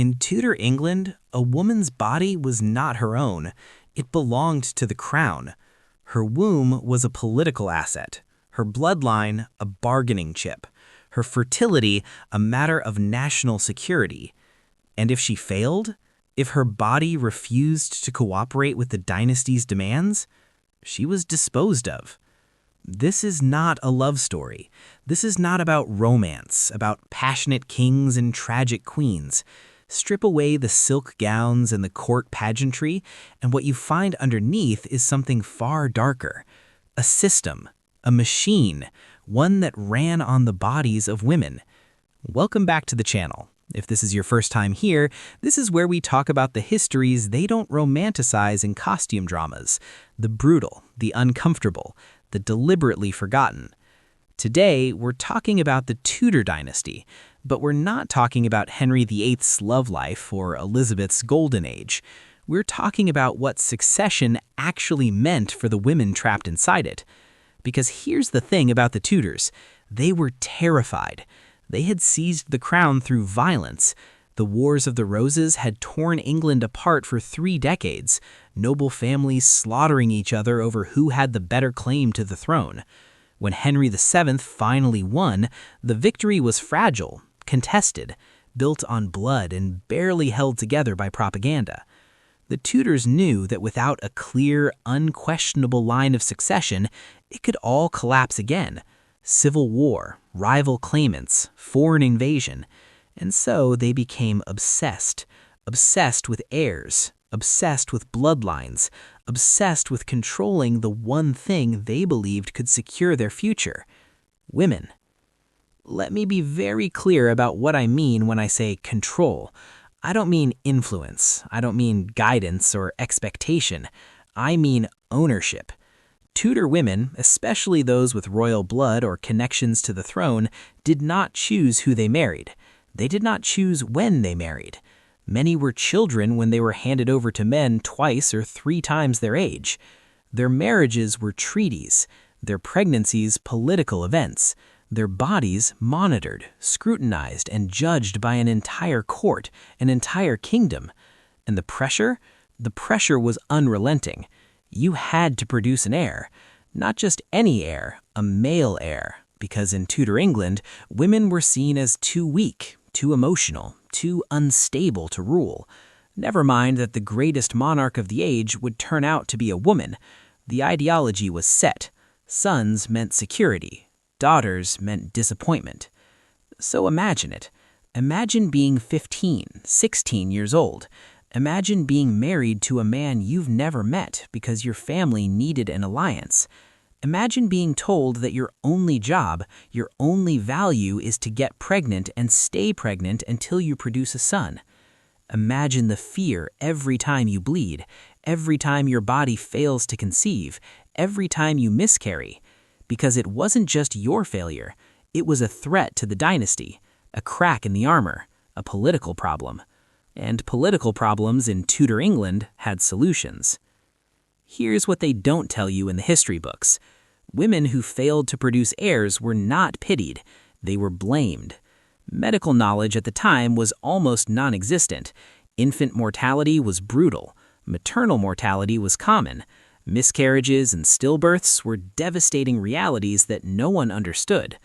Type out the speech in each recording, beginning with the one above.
In Tudor England, a woman's body was not her own. It belonged to the crown. Her womb was a political asset, her bloodline a bargaining chip, her fertility a matter of national security. And if she failed, if her body refused to cooperate with the dynasty's demands, she was disposed of. This is not a love story. This is not about romance, about passionate kings and tragic queens. Strip away the silk gowns and the court pageantry, and what you find underneath is something far darker. A system, a machine, one that ran on the bodies of women. Welcome back to the channel. If this is your first time here, this is where we talk about the histories they don't romanticize in costume dramas. The brutal, the uncomfortable, the deliberately forgotten. Today, we're talking about the Tudor dynasty, but we're not talking about Henry VIII's love life or Elizabeth's golden age. We're talking about what succession actually meant for the women trapped inside it. Because here's the thing about the Tudors. They were terrified. They had seized the crown through violence. The Wars of the Roses had torn England apart for 3 decades, noble families slaughtering each other over who had the better claim to the throne. When Henry VII finally won, the victory was fragile, contested, built on blood and barely held together by propaganda. The Tudors knew that without a clear, unquestionable line of succession, it could all collapse again. Civil war, rival claimants, foreign invasion. And so they became obsessed with heirs, obsessed with bloodlines, obsessed with controlling the one thing they believed could secure their future: women. Let me be very clear about what I mean when I say control. I don't mean influence. I don't mean guidance or expectation. I mean ownership. Tudor women, especially those with royal blood or connections to the throne, did not choose who they married. They did not choose when they married. Many were children when they were handed over to men 2 or 3 times their age. Their marriages were treaties, their pregnancies political events, their bodies monitored, scrutinized, and judged by an entire court, an entire kingdom. And the pressure was unrelenting. You had to produce an heir, not just any heir, a male heir, because in Tudor England, women were seen as too weak, too emotional, too unstable to rule. Never mind that the greatest monarch of the age would turn out to be a woman. The ideology was set. Sons meant security. Daughters meant disappointment. So imagine it. Imagine being 15, 16 years old. Imagine being married to a man you've never met because your family needed an alliance. Imagine being told that your only job, your only value is to get pregnant and stay pregnant until you produce a son. Imagine the fear every time you bleed, every time your body fails to conceive, every time you miscarry. Because it wasn't just your failure, it was a threat to the dynasty, a crack in the armor, a political problem. And political problems in Tudor England had solutions. Here's what they don't tell you in the history books. Women who failed to produce heirs were not pitied, they were blamed. Medical knowledge at the time was almost non-existent. Infant mortality was brutal. Maternal mortality was common. Miscarriages and stillbirths were devastating realities that no one understood.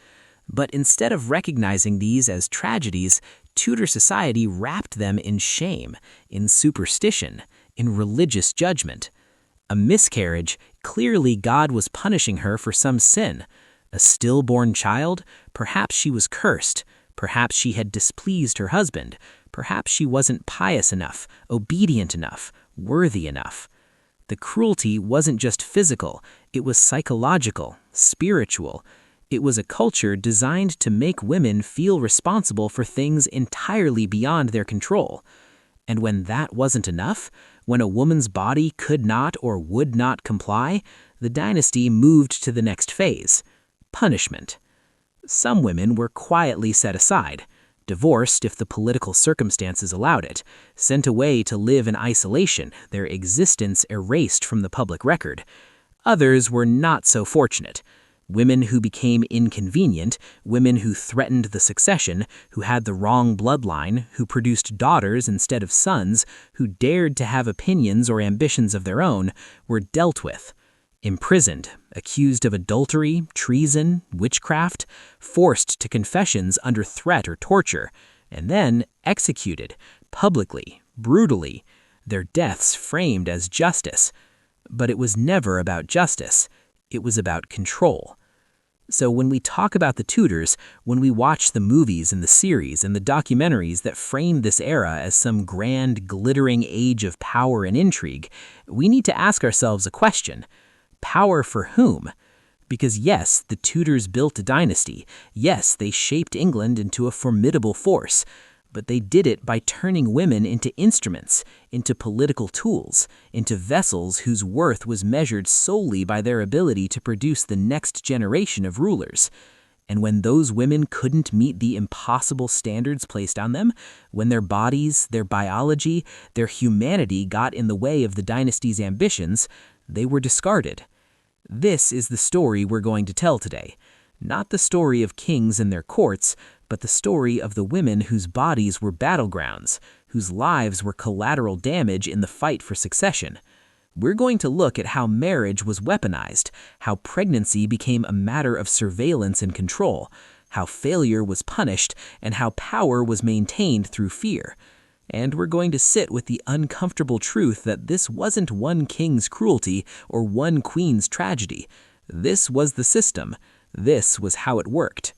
But instead of recognizing these as tragedies, Tudor society wrapped them in shame, in superstition, in religious judgment. A miscarriage, clearly God was punishing her for some sin. A stillborn child, perhaps she was cursed. Perhaps she had displeased her husband. Perhaps she wasn't pious enough, obedient enough, worthy enough. The cruelty wasn't just physical, it was psychological, spiritual. It was a culture designed to make women feel responsible for things entirely beyond their control. And when that wasn't enough, when a woman's body could not or would not comply, the dynasty moved to the next phase: punishment. Some women were quietly set aside, divorced if the political circumstances allowed it, sent away to live in isolation, their existence erased from the public record. Others were not so fortunate. Women who became inconvenient, women who threatened the succession, who had the wrong bloodline, who produced daughters instead of sons, who dared to have opinions or ambitions of their own, were dealt with. Imprisoned, accused of adultery, treason, witchcraft, forced to confessions under threat or torture, and then executed, publicly, brutally, their deaths framed as justice. But it was never about justice. It was about control. So when we talk about the Tudors, when we watch the movies and the series and the documentaries that frame this era as some grand, glittering age of power and intrigue, we need to ask ourselves a question. Power for whom? Because yes, the Tudors built a dynasty. Yes, they shaped England into a formidable force. But they did it by turning women into instruments, into political tools, into vessels whose worth was measured solely by their ability to produce the next generation of rulers. And when those women couldn't meet the impossible standards placed on them, when their bodies, their biology, their humanity got in the way of the dynasty's ambitions, they were discarded. This is the story we're going to tell today. Not the story of kings and their courts, but the story of the women whose bodies were battlegrounds, whose lives were collateral damage in the fight for succession. We're going to look at how marriage was weaponized, how pregnancy became a matter of surveillance and control, how failure was punished, and how power was maintained through fear. And we're going to sit with the uncomfortable truth that this wasn't one king's cruelty or one queen's tragedy. This was the system. This was how it worked.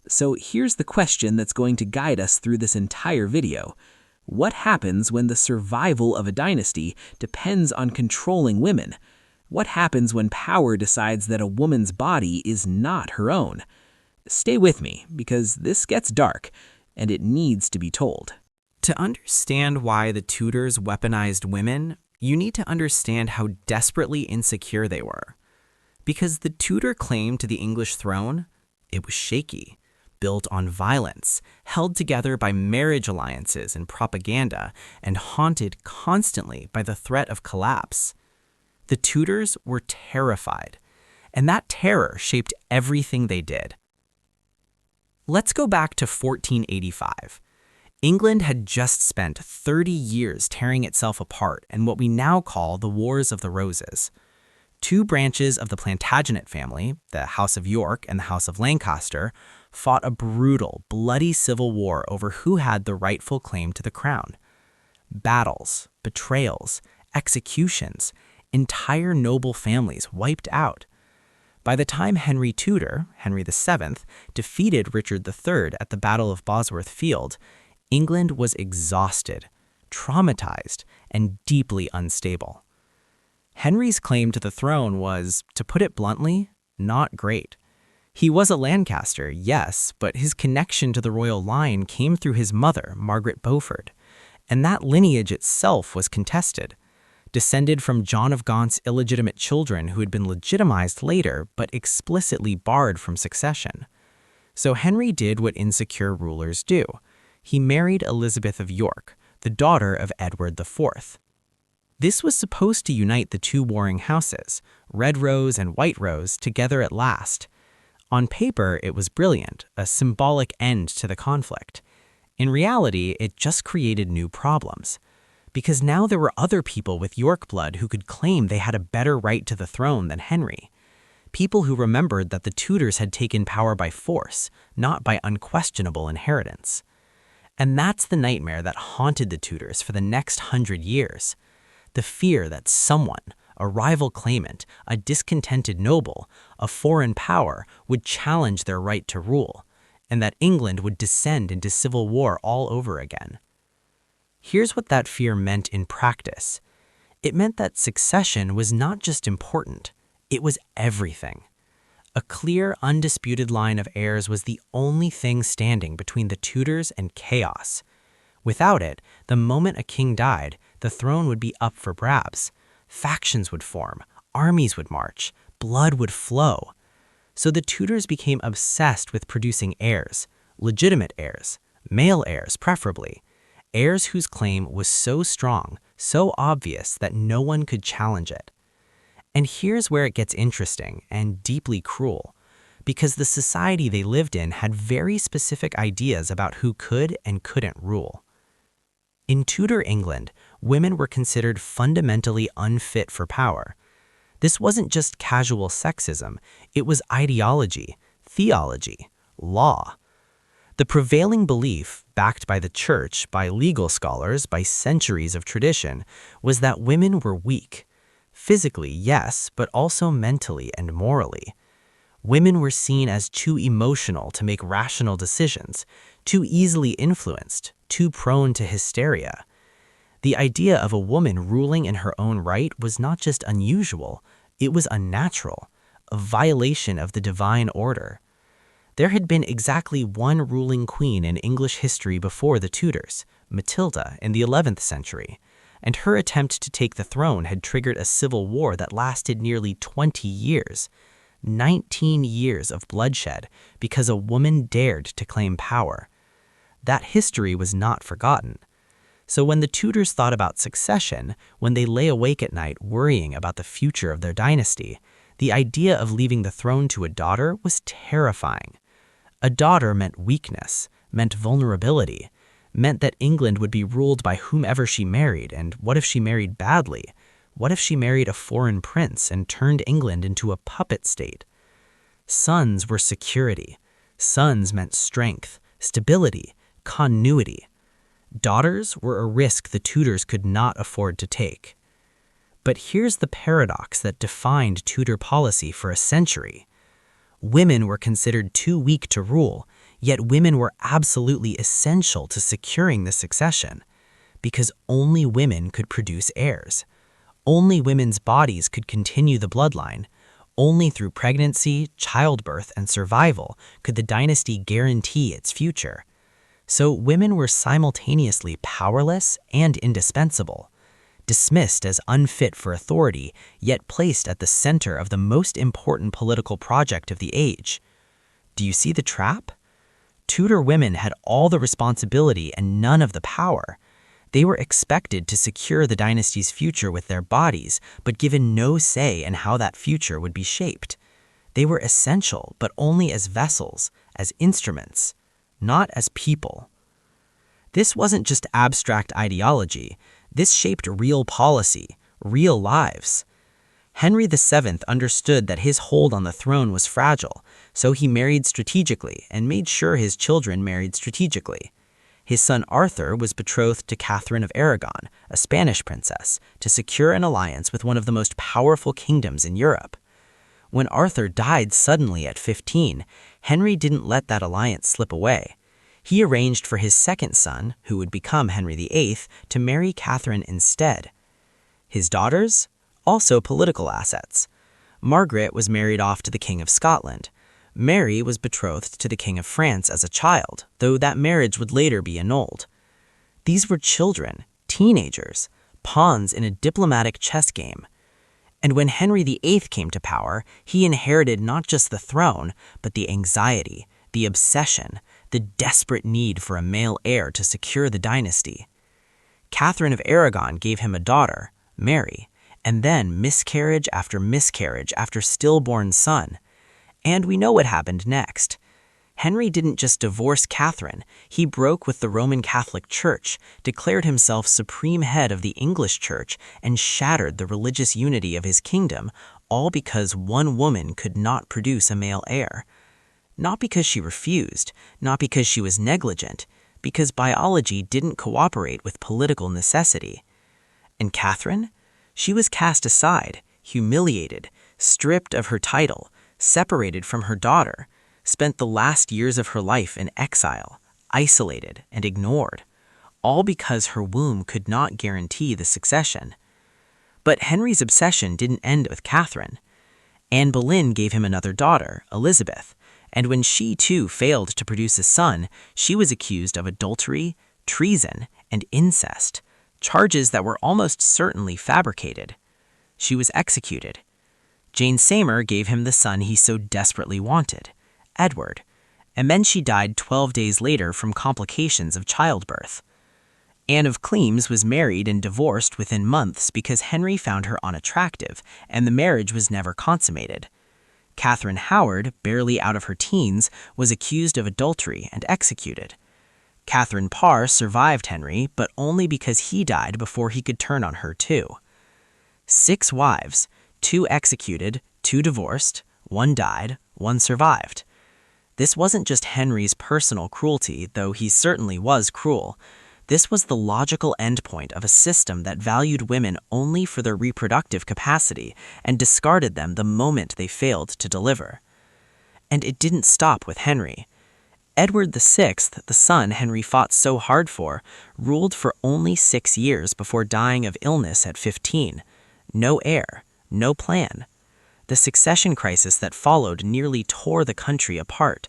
So here's the question that's going to guide us through this entire video. What happens when the survival of a dynasty depends on controlling women? What happens when power decides that a woman's body is not her own? Stay with me, because this gets dark, and it needs to be told. To understand why the Tudors weaponized women, you need to understand how desperately insecure they were. Because the Tudor claim to the English throne, it was shaky, built on violence, held together by marriage alliances and propaganda, and haunted constantly by the threat of collapse. The Tudors were terrified, and that terror shaped everything they did. Let's go back to 1485. England had just spent 30 years tearing itself apart in what we now call the Wars of the Roses. Two branches of the Plantagenet family, the House of York and the House of Lancaster, fought a brutal, bloody civil war over who had the rightful claim to the crown. Battles, betrayals, executions, entire noble families wiped out. By the time Henry Tudor, Henry VII, defeated Richard III at the Battle of Bosworth Field, England was exhausted, traumatized, and deeply unstable. Henry's claim to the throne was, to put it bluntly, not great. He was a Lancaster, yes, but his connection to the royal line came through his mother, Margaret Beaufort, and that lineage itself was contested. Descended from John of Gaunt's illegitimate children who had been legitimized later but explicitly barred from succession. So Henry did what insecure rulers do. He married Elizabeth of York, the daughter of Edward IV. This was supposed to unite the two warring houses, Red Rose and White Rose, together at last. On paper, it was brilliant, a symbolic end to the conflict. In reality, it just created new problems. Because now there were other people with York blood who could claim they had a better right to the throne than Henry. People who remembered that the Tudors had taken power by force, not by unquestionable inheritance. And that's the nightmare that haunted the Tudors for the next 100 years. The fear that someone, a rival claimant, a discontented noble, a foreign power, would challenge their right to rule, and that England would descend into civil war all over again. Here's what that fear meant in practice. It meant that succession was not just important, it was everything. A clear, undisputed line of heirs was the only thing standing between the Tudors and chaos. Without it, the moment a king died, the throne would be up for grabs. Factions would form, armies would march, blood would flow. So the Tudors became obsessed with producing heirs, legitimate heirs, male heirs preferably, heirs whose claim was so strong, so obvious that no one could challenge it. And here's where it gets interesting and deeply cruel. because the society they lived in had very specific ideas about who could and couldn't rule. In Tudor England, women were considered fundamentally unfit for power. This wasn't just casual sexism, it was ideology, theology, law. The prevailing belief, backed by the church, by legal scholars, by centuries of tradition, was that women were weak. Physically, yes, but also mentally and morally. Women were seen as too emotional to make rational decisions, too easily influenced, too prone to hysteria. The idea of a woman ruling in her own right was not just unusual, it was unnatural, a violation of the divine order. There had been exactly one ruling queen in English history before the Tudors, Matilda, in the 11th century, and her attempt to take the throne had triggered a civil war that lasted nearly 20 years. 19 years of bloodshed because a woman dared to claim power. That history was not forgotten. So when the Tudors thought about succession, when they lay awake at night worrying about the future of their dynasty, the idea of leaving the throne to a daughter was terrifying. A daughter meant weakness, meant vulnerability, meant that England would be ruled by whomever she married, and what if she married badly? What if she married a foreign prince and turned England into a puppet state? Sons were security. Sons meant strength, stability, continuity. Daughters were a risk the Tudors could not afford to take. But here's the paradox that defined Tudor policy for a century. Women were considered too weak to rule, yet women were absolutely essential to securing the succession, because only women could produce heirs. Only women's bodies could continue the bloodline. Only through pregnancy, childbirth, and survival could the dynasty guarantee its future. So women were simultaneously powerless and indispensable, dismissed as unfit for authority, yet placed at the center of the most important political project of the age. Do you see the trap? Tudor women had all the responsibility and none of the power. They were expected to secure the dynasty's future with their bodies, but given no say in how that future would be shaped. They were essential, but only as vessels, as instruments, not as people. This wasn't just abstract ideology. This shaped real policy, real lives. Henry VII understood that his hold on the throne was fragile, so he married strategically and made sure his children married strategically. His son Arthur was betrothed to Catherine of Aragon, a Spanish princess, to secure an alliance with one of the most powerful kingdoms in Europe. When Arthur died suddenly at 15, Henry didn't let that alliance slip away. He arranged for his second son, who would become Henry VIII, to marry Catherine instead. His daughters? Also political assets. Margaret was married off to the King of Scotland. Mary was betrothed to the King of France as a child, though that marriage would later be annulled. These were children, teenagers, pawns in a diplomatic chess game. And when Henry VIII came to power, he inherited not just the throne, but the anxiety, the obsession, the desperate need for a male heir to secure the dynasty. Catherine of Aragon gave him a daughter, Mary, and then miscarriage after stillborn son. And we know what happened next. Henry didn't just divorce Catherine, he broke with the Roman Catholic Church, declared himself supreme head of the English Church, and shattered the religious unity of his kingdom, all because one woman could not produce a male heir. Not because she refused, not because she was negligent, because biology didn't cooperate with political necessity. And Catherine? She was cast aside, humiliated, stripped of her title, separated from her daughter, spent the last years of her life in exile, isolated and ignored, all because her womb could not guarantee the succession. But Henry's obsession didn't end with Catherine. Anne Boleyn gave him another daughter, Elizabeth, and when she too failed to produce a son, she was accused of adultery, treason, and incest, charges that were almost certainly fabricated. She was executed. Jane Seymour gave him the son he so desperately wanted, Edward, and then she died 12 days later from complications of childbirth. Anne of Cleves was married and divorced within months because Henry found her unattractive, and the marriage was never consummated. Catherine Howard, barely out of her teens, was accused of adultery and executed. Catherine Parr survived Henry, but only because he died before he could turn on her too. 6 wives, 2 executed, 2 divorced, 1 died, 1 survived. This wasn't just Henry's personal cruelty, though he certainly was cruel. This was the logical endpoint of a system that valued women only for their reproductive capacity and discarded them the moment they failed to deliver. And it didn't stop with Henry. Edward VI, the son Henry fought so hard for, ruled for only 6 years before dying of illness at 15. No heir, no plan. The succession crisis that followed nearly tore the country apart.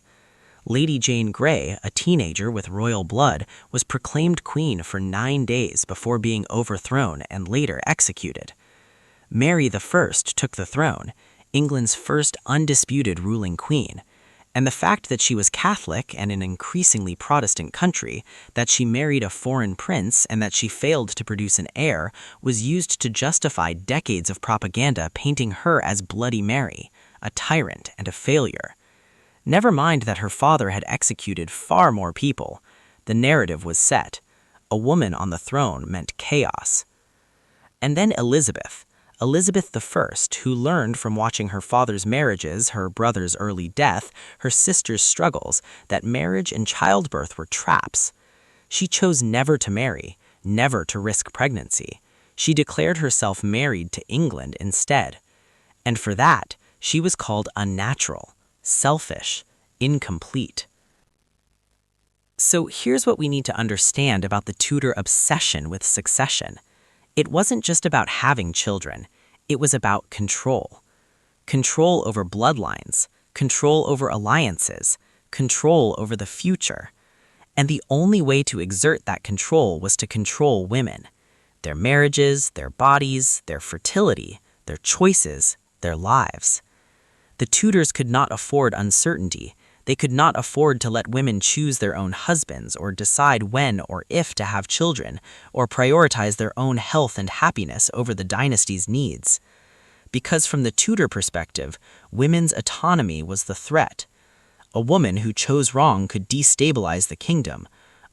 Lady Jane Grey, a teenager with royal blood, was proclaimed queen for 9 days before being overthrown and later executed. Mary I took the throne, England's first undisputed ruling queen, and the fact that she was Catholic and an increasingly Protestant country, that she married a foreign prince, and that she failed to produce an heir was used to justify decades of propaganda painting her as Bloody Mary, a tyrant and a failure. Never mind that her father had executed far more people. The narrative was set. A woman on the throne meant chaos. And then Elizabeth I, who learned from watching her father's marriages, her brother's early death, her sister's struggles, that marriage and childbirth were traps. She chose never to marry, never to risk pregnancy. She declared herself married to England instead. And for that, she was called unnatural, selfish, incomplete. So here's what we need to understand about the Tudor obsession with succession. It wasn't just about having children, it was about control. Control over bloodlines, control over alliances, control over the future. And the only way to exert that control was to control women. Their marriages, their bodies, their fertility, their choices, their lives. The Tudors could not afford uncertainty. They could not afford to let women choose their own husbands or decide when or if to have children, or prioritize their own health and happiness over the dynasty's needs. Because from the Tudor perspective, women's autonomy was the threat. A woman who chose wrong could destabilize the kingdom.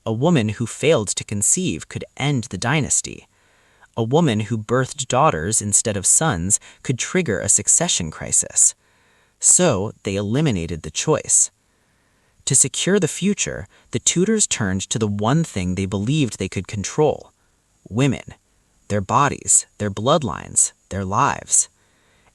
A woman who failed to conceive could end the dynasty. A woman who birthed daughters instead of sons could trigger a succession crisis. So they eliminated the choice. To secure the future, the Tudors turned to the one thing they believed they could control: women, their bodies, their bloodlines, their lives.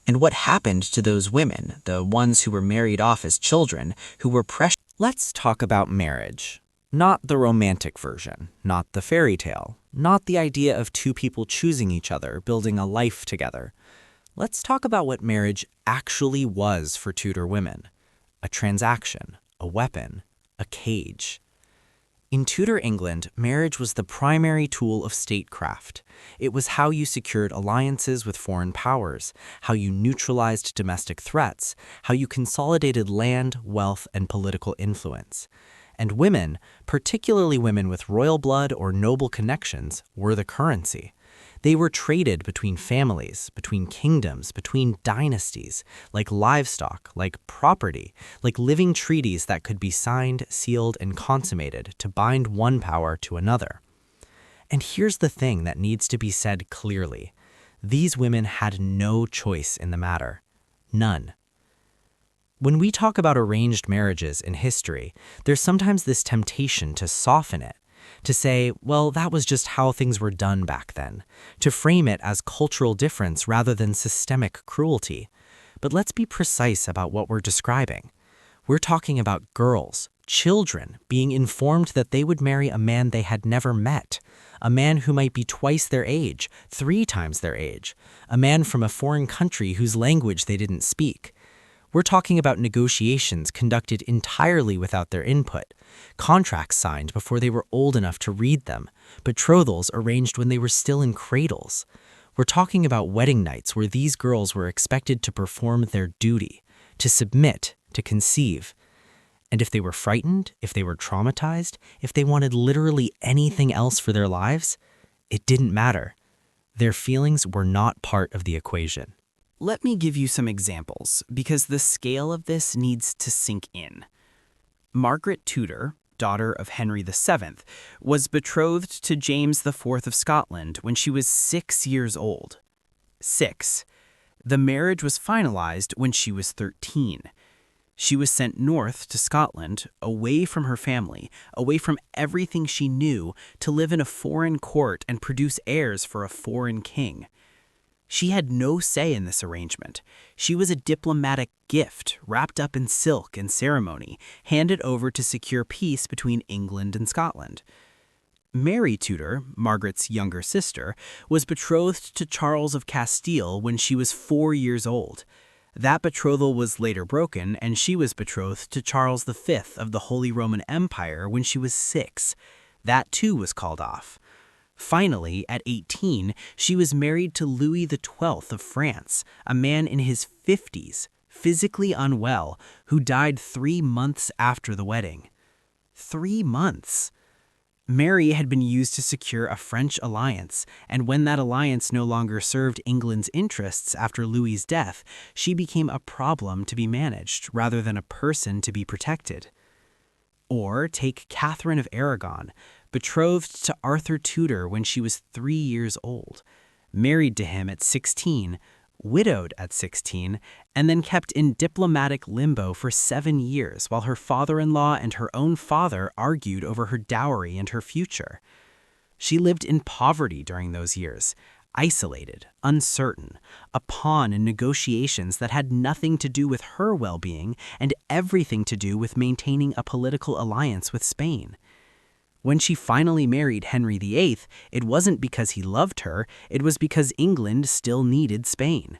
And what happened to those women, the ones who were married off as children, who were precious? Let's talk about marriage. Not the romantic version, not the fairy tale, not the idea of 2 people choosing each other, building a life together. Let's talk about what marriage actually was for Tudor women. A transaction, a weapon, a cage. In Tudor England, marriage was the primary tool of statecraft. It was how you secured alliances with foreign powers, how you neutralized domestic threats, how you consolidated land, wealth, and political influence. And women, particularly women with royal blood or noble connections, were the currency. They were traded between families, between kingdoms, between dynasties, like livestock, like property, like living treaties that could be signed, sealed, and consummated to bind one power to another. And here's the thing that needs to be said clearly. These women had no choice in the matter. None. When we talk about arranged marriages in history, there's sometimes this temptation to soften it, to say, well, that was just how things were done back then, to frame it as cultural difference rather than systemic cruelty. But let's be precise about what we're describing. We're talking about girls, children, being informed that they would marry a man they had never met, a man who might be twice their age, 3 times their age, a man from a foreign country whose language they didn't speak. We're talking about negotiations conducted entirely without their input, contracts signed before they were old enough to read them, betrothals arranged when they were still in cradles. We're talking about wedding nights where these girls were expected to perform their duty, to submit, to conceive. And if they were frightened, if they were traumatized, if they wanted literally anything else for their lives, it didn't matter. Their feelings were not part of the equation. Let me give you some examples, because the scale of this needs to sink in. Margaret Tudor, daughter of Henry VII, was betrothed to James IV of Scotland when she was 6 years old. 6. The marriage was finalized when she was 13. She was sent north to Scotland, away from her family, away from everything she knew, to live in a foreign court and produce heirs for a foreign king. She had no say in this arrangement. She was a diplomatic gift wrapped up in silk and ceremony, handed over to secure peace between England and Scotland. Mary Tudor, Margaret's younger sister, was betrothed to Charles of Castile when she was 4 years old. That betrothal was later broken, and she was betrothed to Charles V of the Holy Roman Empire when she was 6. That too was called off. Finally, at 18, she was married to Louis XII of France, a man in his 50s, physically unwell, who died 3 months after the wedding. 3 months! Mary had been used to secure a French alliance, and when that alliance no longer served England's interests after Louis's death, she became a problem to be managed rather than a person to be protected. Or take Catherine of Aragon, betrothed to Arthur Tudor when she was 3 years old, married to him at 16, widowed at 16, and then kept in diplomatic limbo for 7 years while her father-in-law and her own father argued over her dowry and her future. She lived in poverty during those years, isolated, uncertain, a pawn in negotiations that had nothing to do with her well-being and everything to do with maintaining a political alliance with Spain. When she finally married Henry VIII, it wasn't because he loved her, it was because England still needed Spain.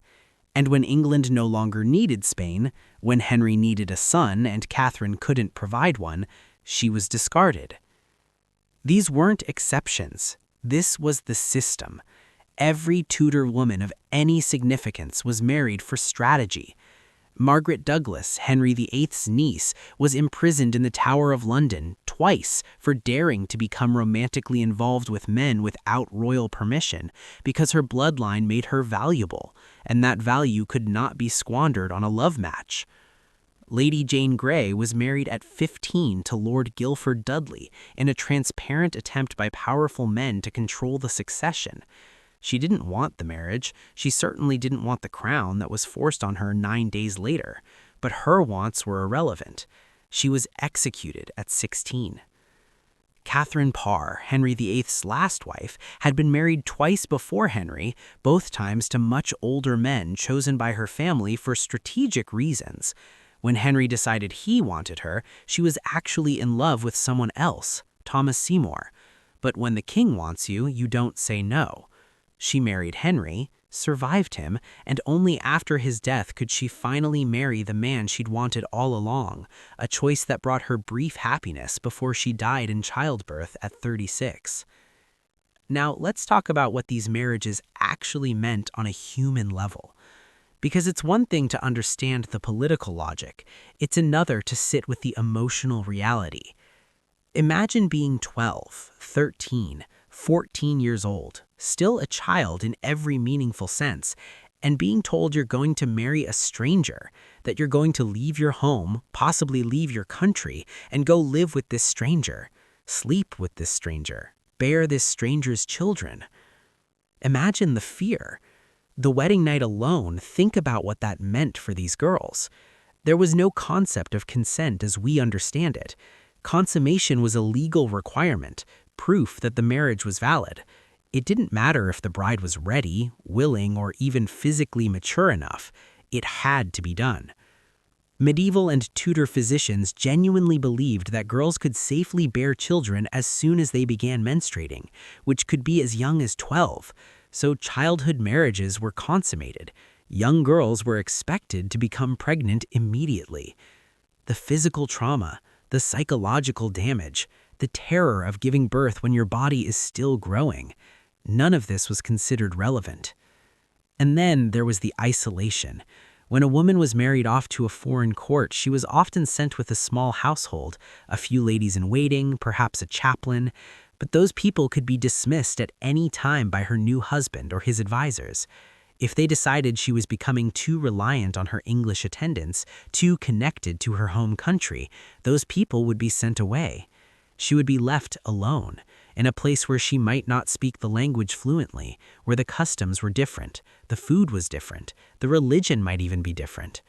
And when England no longer needed Spain, when Henry needed a son and Catherine couldn't provide one, she was discarded. These weren't exceptions. This was the system. Every Tudor woman of any significance was married for strategy. Margaret Douglas, Henry VIII's niece, was imprisoned in the Tower of London twice for daring to become romantically involved with men without royal permission because her bloodline made her valuable, and that value could not be squandered on a love match. Lady Jane Grey was married at 15 to Lord Guilford Dudley in a transparent attempt by powerful men to control the succession. She didn't want the marriage. She certainly didn't want the crown that was forced on her 9 days later. But her wants were irrelevant. She was executed at 16. Catherine Parr, Henry VIII's last wife, had been married twice before Henry, both times to much older men chosen by her family for strategic reasons. When Henry decided he wanted her, she was actually in love with someone else, Thomas Seymour. But when the king wants you, you don't say no. She married Henry, survived him, and only after his death could she finally marry the man she'd wanted all along, a choice that brought her brief happiness before she died in childbirth at 36. Now, let's talk about what these marriages actually meant on a human level. Because it's one thing to understand the political logic, it's another to sit with the emotional reality. Imagine being 12, 13, 14 years old, still a child in every meaningful sense, and being told you're going to marry a stranger, that you're going to leave your home, possibly leave your country, and go live with this stranger, sleep with this stranger, bear this stranger's children. Imagine the fear. The wedding night alone, think about what that meant for these girls. There was no concept of consent as we understand it. Consummation was a legal requirement, proof that the marriage was valid. It didn't matter if the bride was ready, willing, or even physically mature enough. It had to be done. Medieval and Tudor physicians genuinely believed that girls could safely bear children as soon as they began menstruating, which could be as young as 12. So childhood marriages were consummated. Young girls were expected to become pregnant immediately. The physical trauma, the psychological damage, the terror of giving birth when your body is still growing, none of this was considered relevant. And then there was the isolation. When a woman was married off to a foreign court, she was often sent with a small household, a few ladies in waiting, perhaps a chaplain, but those people could be dismissed at any time by her new husband or his advisors. If they decided she was becoming too reliant on her English attendants, too connected to her home country, those people would be sent away. She would be left alone, in a place where she might not speak the language fluently, where the customs were different, the food was different, the religion might even be different.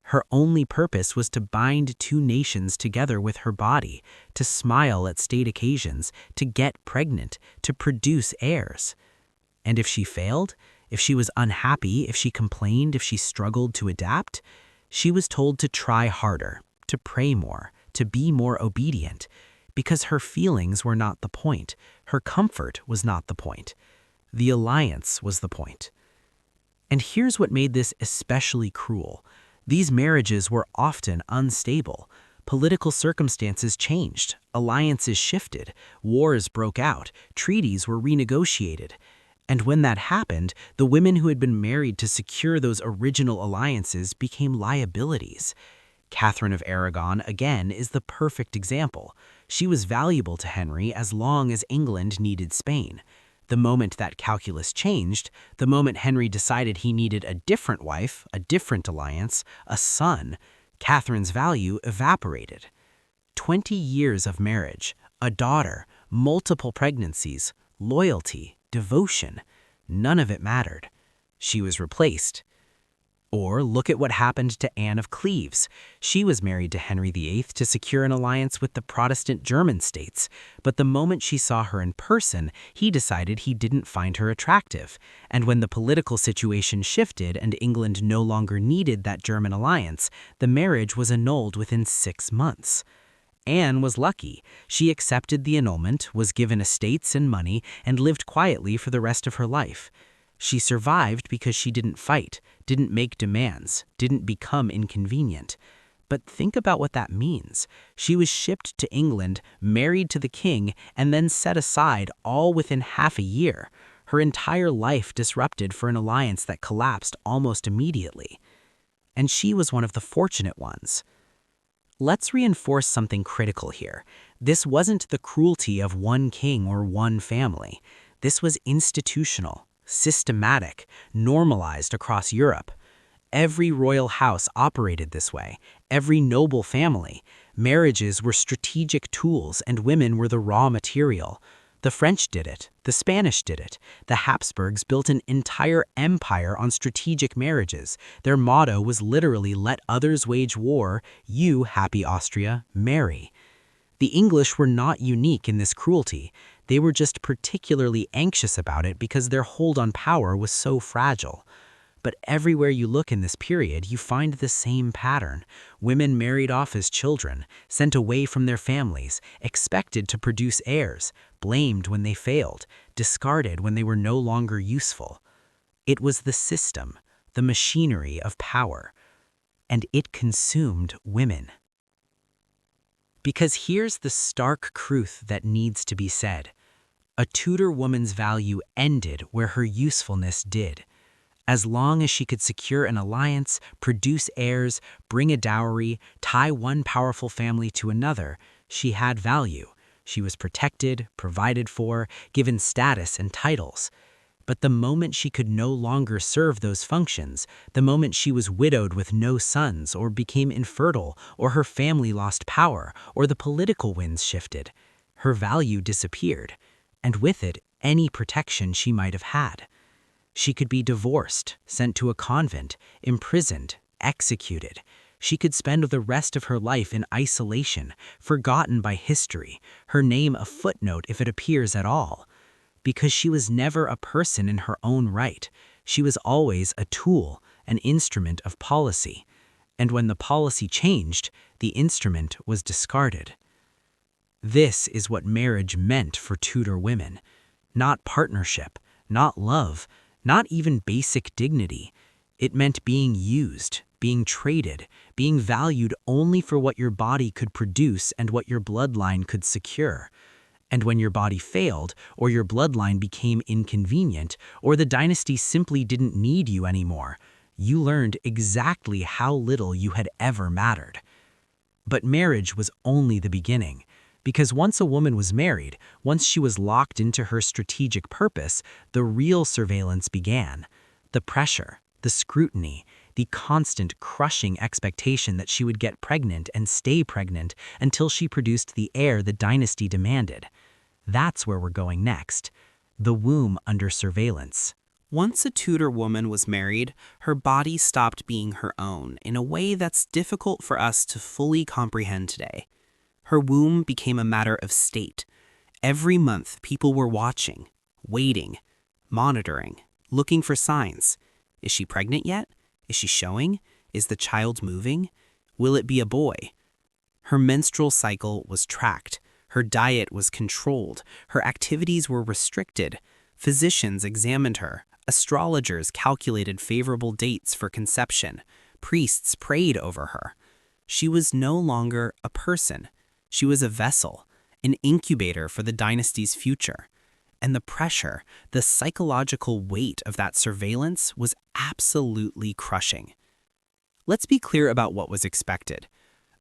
Her only purpose was to bind two nations together with her body, to smile at state occasions, to get pregnant, to produce heirs. And if she failed, if she was unhappy, if she complained, if she struggled to adapt, she was told to try harder, to pray more, to be more obedient, because her feelings were not the point. Her comfort was not the point. The alliance was the point. And here's what made this especially cruel. These marriages were often unstable. Political circumstances changed, alliances shifted, wars broke out, treaties were renegotiated. And when that happened, the women who had been married to secure those original alliances became liabilities. Catherine of Aragon, again, is the perfect example. She was valuable to Henry as long as England needed Spain. The moment that calculus changed, the moment Henry decided he needed a different wife, a different alliance, a son, Catherine's value evaporated. 20 years of marriage, a daughter, multiple pregnancies, loyalty, devotion, none of it mattered. She was replaced. Or look at what happened to Anne of Cleves. She was married to Henry VIII to secure an alliance with the Protestant German states, but the moment she saw her in person, he decided he didn't find her attractive. And when the political situation shifted and England no longer needed that German alliance, the marriage was annulled within 6 months. Anne was lucky. She accepted the annulment, was given estates and money, and lived quietly for the rest of her life. She survived because she didn't fight, didn't make demands, didn't become inconvenient. But think about what that means. She was shipped to England, married to the king, and then set aside all within half a year. Her entire life disrupted for an alliance that collapsed almost immediately. And she was one of the fortunate ones. Let's reinforce something critical here. This wasn't the cruelty of one king or one family. This was institutional, systematic, normalized across Europe. Every royal house operated this way, every noble family. Marriages were strategic tools and women were the raw material. The French did it, the Spanish did it. The Habsburgs built an entire empire on strategic marriages. Their motto was literally, "Let others wage war, you, happy Austria, marry." The English were not unique in this cruelty. They were just particularly anxious about it because their hold on power was so fragile. But everywhere you look in this period, you find the same pattern. Women married off as children, sent away from their families, expected to produce heirs, blamed when they failed, discarded when they were no longer useful. It was the system, the machinery of power, and it consumed women. Because here's the stark truth that needs to be said. A Tudor woman's value ended where her usefulness did. As long as she could secure an alliance, produce heirs, bring a dowry, tie one powerful family to another, she had value. She was protected, provided for, given status and titles. But the moment she could no longer serve those functions, the moment she was widowed with no sons, or became infertile, or her family lost power, or the political winds shifted, her value disappeared, and with it, any protection she might have had. She could be divorced, sent to a convent, imprisoned, executed. She could spend the rest of her life in isolation, forgotten by history, her name a footnote if it appears at all. Because she was never a person in her own right. She was always a tool, an instrument of policy. And when the policy changed, the instrument was discarded. This is what marriage meant for Tudor women. Not partnership, not love, not even basic dignity. It meant being used, being traded, being valued only for what your body could produce and what your bloodline could secure. And when your body failed, or your bloodline became inconvenient, or the dynasty simply didn't need you anymore, you learned exactly how little you had ever mattered. But marriage was only the beginning, because once a woman was married, once she was locked into her strategic purpose, the real surveillance began. The pressure, the scrutiny, the constant crushing expectation that she would get pregnant and stay pregnant until she produced the heir the dynasty demanded. That's where we're going next. The womb under surveillance. Once a Tudor woman was married, her body stopped being her own in a way that's difficult for us to fully comprehend today. Her womb became a matter of state. Every month, people were watching, waiting, monitoring, looking for signs. Is she pregnant yet? Is she showing? Is the child moving? Will it be a boy? Her menstrual cycle was tracked. Her diet was controlled. Her activities were restricted. Physicians examined her. Astrologers calculated favorable dates for conception. Priests prayed over her. She was no longer a person. She was a vessel, an incubator for the dynasty's future. And the pressure, the psychological weight of that surveillance was absolutely crushing. Let's be clear about what was expected.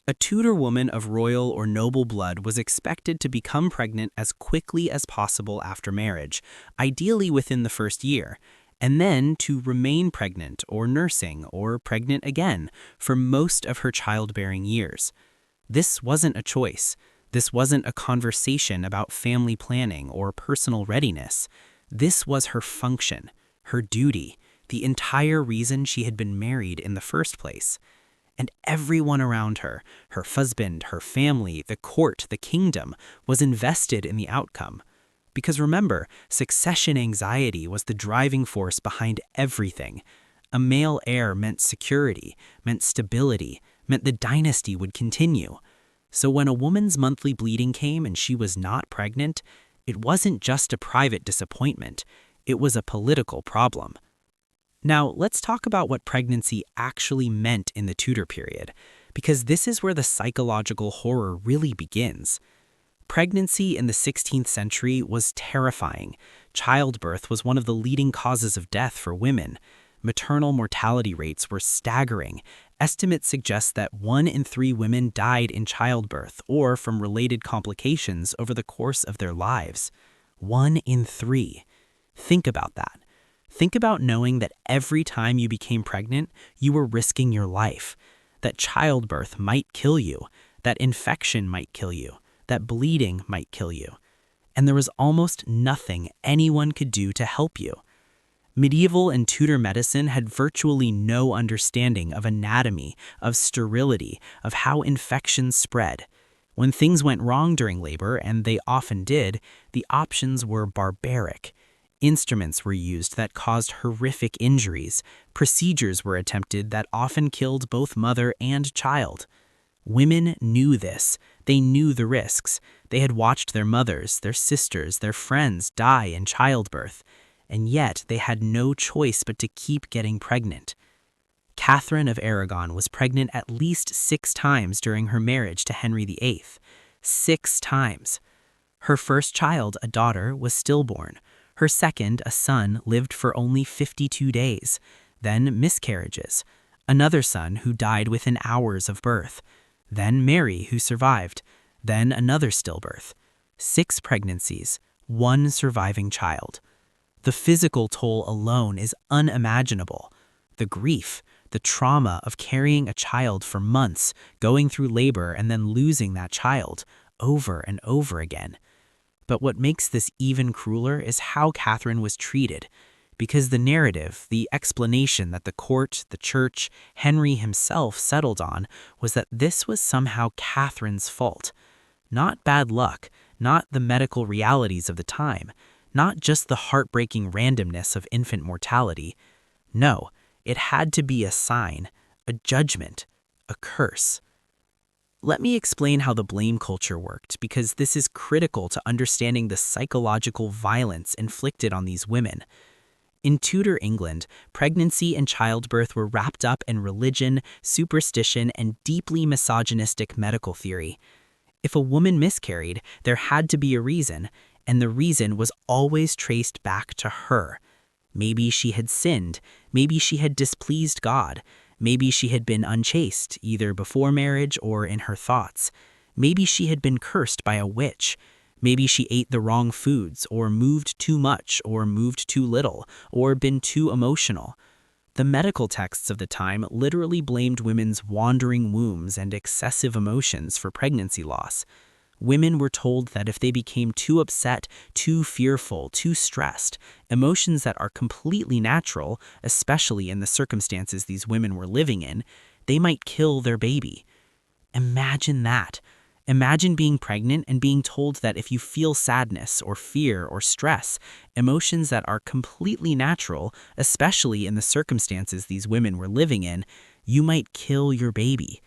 A Tudor woman of royal or noble blood was expected to become pregnant as quickly as possible after marriage, ideally within the first year, and then to remain pregnant or nursing or pregnant again for most of her childbearing years. This wasn't a choice. This wasn't a conversation about family planning or personal readiness. This was her function, her duty, the entire reason she had been married in the first place. And everyone around her, her husband, her family, the court, the kingdom, was invested in the outcome. Because remember, succession anxiety was the driving force behind everything. A male heir meant security, meant stability, meant the dynasty would continue. So when a woman's monthly bleeding came and she was not pregnant, it wasn't just a private disappointment, it was a political problem. Now, let's talk about what pregnancy actually meant in the Tudor period, because this is where the psychological horror really begins. Pregnancy in the 16th century was terrifying. Childbirth was one of the leading causes of death for women. Maternal mortality rates were staggering. Estimates suggest that 1 in 3 women died in childbirth or from related complications over the course of their lives. 1 in 3. Think about that. Think about knowing that every time you became pregnant, you were risking your life. That childbirth might kill you. That infection might kill you. That bleeding might kill you. And there was almost nothing anyone could do to help you. Medieval and Tudor medicine had virtually no understanding of anatomy, of sterility, of how infections spread. When things went wrong during labor, and they often did, the options were barbaric. Instruments were used that caused horrific injuries. Procedures were attempted that often killed both mother and child. Women knew this. They knew the risks. They had watched their mothers, their sisters, their friends die in childbirth. And yet they had no choice but to keep getting pregnant. Catherine of Aragon was pregnant at least 6 times during her marriage to Henry VIII. 6 times. Her first child, a daughter, was stillborn. Her second, a son, lived for only 52 days. Then miscarriages. Another son who died within hours of birth. Then Mary, who survived. Then another stillbirth. 6 pregnancies, 1 surviving child. The physical toll alone is unimaginable. The grief, the trauma of carrying a child for months, going through labor and then losing that child over and over again. But what makes this even crueler is how Catherine was treated, because the narrative, the explanation that the court, the church, Henry himself settled on was that this was somehow Catherine's fault. Not bad luck, not the medical realities of the time, not just the heartbreaking randomness of infant mortality. No, it had to be a sign, a judgment, a curse. Let me explain how the blame culture worked, because this is critical to understanding the psychological violence inflicted on these women. In Tudor England, pregnancy and childbirth were wrapped up in religion, superstition, and deeply misogynistic medical theory. If a woman miscarried, there had to be a reason, and the reason was always traced back to her. Maybe she had sinned, maybe she had displeased God, maybe she had been unchaste, either before marriage or in her thoughts. Maybe she had been cursed by a witch. Maybe she ate the wrong foods, or moved too much, or moved too little, or been too emotional. The medical texts of the time literally blamed women's wandering wombs and excessive emotions for pregnancy loss. Women were told that if they became too upset, too fearful, too stressed, emotions that are completely natural, especially in the circumstances these women were living in, they might kill their baby. Imagine that. Imagine being pregnant and being told that if you feel sadness or fear or stress, emotions that are completely natural, especially in the circumstances these women were living in, you might kill your baby.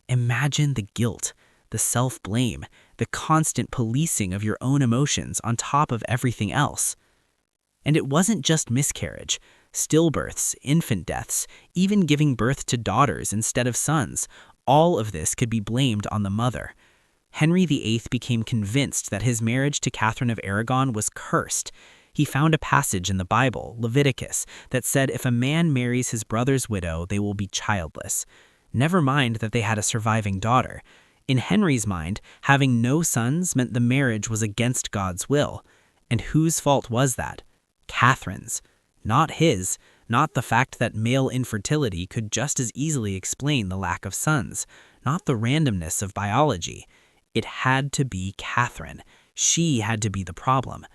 Imagine the guilt, the self-blame, the constant policing of your own emotions on top of everything else. And it wasn't just miscarriage, stillbirths, infant deaths, even giving birth to daughters instead of sons. All of this could be blamed on the mother. Henry VIII became convinced that his marriage to Catherine of Aragon was cursed. He found a passage in the Bible, Leviticus, that said if a man marries his brother's widow, they will be childless. Never mind that they had a surviving daughter. In Henry's mind, having no sons meant the marriage was against God's will. And whose fault was that? Catherine's. Not his, not the fact that male infertility could just as easily explain the lack of sons, not the randomness of biology. It had to be Catherine. She had to be the problem.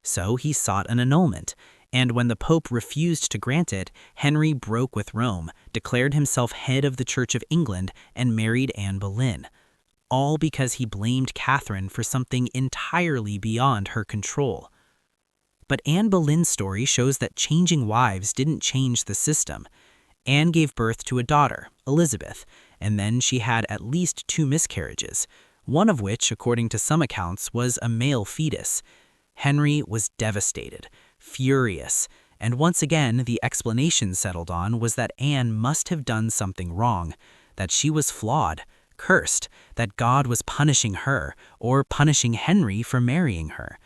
So he sought an annulment, and when the Pope refused to grant it, Henry broke with Rome, declared himself head of the Church of England, and married Anne Boleyn. All because he blamed Catherine for something entirely beyond her control. But Anne Boleyn's story shows that changing wives didn't change the system. Anne gave birth to a daughter, Elizabeth, and then she had at least 2 miscarriages, one of which, according to some accounts, was a male fetus. Henry was devastated, furious, and once again the explanation settled on was that Anne must have done something wrong, that she was flawed, cursed, that God was punishing her, or punishing Henry for marrying her.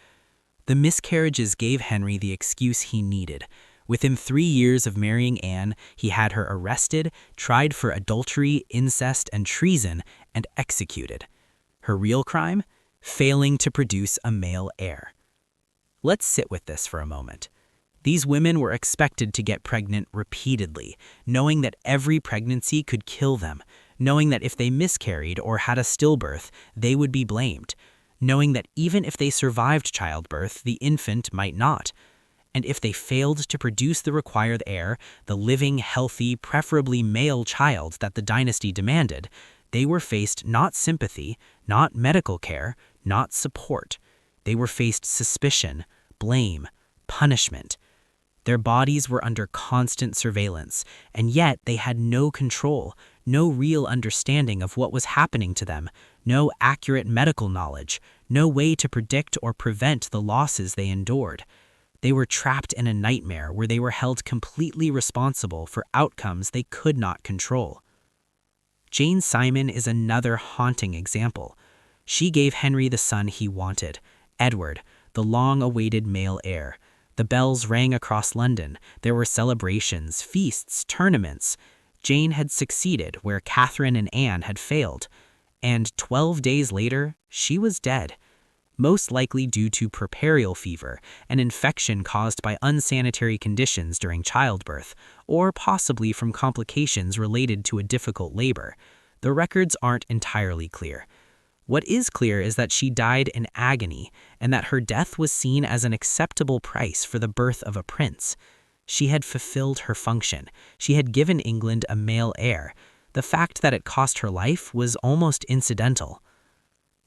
The miscarriages gave Henry the excuse he needed. Within 3 years of marrying Anne, he had her arrested, tried for adultery, incest, and treason, and executed. Her real crime? Failing to produce a male heir. Let's sit with this for a moment. These women were expected to get pregnant repeatedly, knowing that every pregnancy could kill them, knowing that if they miscarried or had a stillbirth, they would be blamed, knowing that even if they survived childbirth, the infant might not. And if they failed to produce the required heir, the living, healthy, preferably male child that the dynasty demanded, they were faced not sympathy, not medical care, not support. They were faced suspicion, blame, punishment. Their bodies were under constant surveillance, and yet they had no control, no real understanding of what was happening to them, no accurate medical knowledge, no way to predict or prevent the losses they endured. They were trapped in a nightmare where they were held completely responsible for outcomes they could not control. Jane Symon is another haunting example. She gave Henry the son he wanted, Edward, the long-awaited male heir. The bells rang across London. There were celebrations, feasts, tournaments. Jane had succeeded where Catherine and Anne had failed. And 12 days later, she was dead. Most likely due to puerperal fever, an infection caused by unsanitary conditions during childbirth, or possibly from complications related to a difficult labor. The records aren't entirely clear. What is clear is that she died in agony, and that her death was seen as an acceptable price for the birth of a prince. She had fulfilled her function. She had given England a male heir. The fact that it cost her life was almost incidental.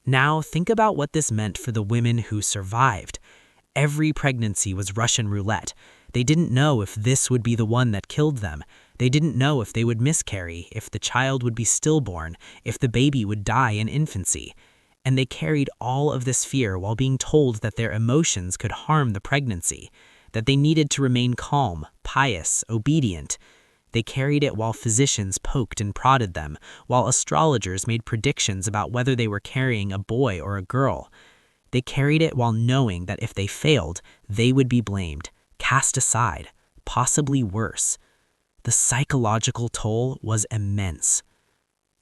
Now think about what this meant for the women who survived. Every pregnancy was Russian roulette. They didn't know if this would be the one that killed them. They didn't know if they would miscarry, if the child would be stillborn, if the baby would die in infancy. And they carried all of this fear while being told that their emotions could harm the pregnancy, that they needed to remain calm, pious, obedient. They carried it while physicians poked and prodded them, while astrologers made predictions about whether they were carrying a boy or a girl. They carried it while knowing that if they failed, they would be blamed, cast aside, possibly worse. The psychological toll was immense.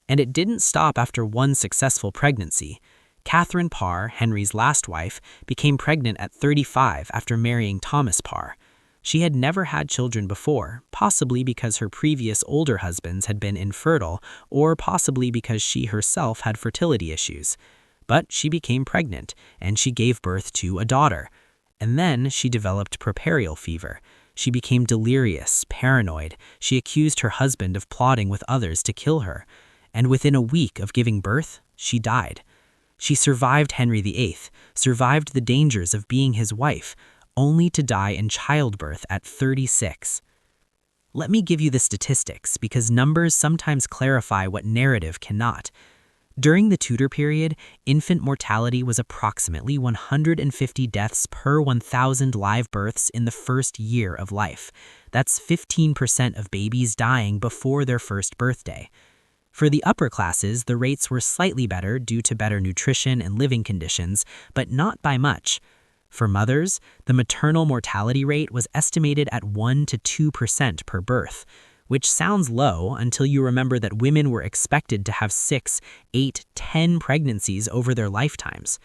And it didn't stop after one successful pregnancy. Catherine Parr, Henry's last wife, became pregnant at 35 after marrying Thomas Parr. She had never had children before, possibly because her previous older husbands had been infertile, or possibly because she herself had fertility issues. But she became pregnant, and she gave birth to a daughter. And then she developed puerperal fever. She became delirious, paranoid. She accused her husband of plotting with others to kill her. And within a week of giving birth, she died. She survived Henry VIII, survived the dangers of being his wife, only to die in childbirth at 36. Let me give you the statistics, because numbers sometimes clarify what narrative cannot. During the Tudor period, infant mortality was approximately 150 deaths per 1,000 live births in the first year of life. That's 15% of babies dying before their first birthday. For the upper classes, the rates were slightly better due to better nutrition and living conditions, but not by much. For mothers, the maternal mortality rate was estimated at 1 to 2% per birth, which sounds low until you remember that women were expected to have 6, 8, 10 pregnancies over their lifetimes.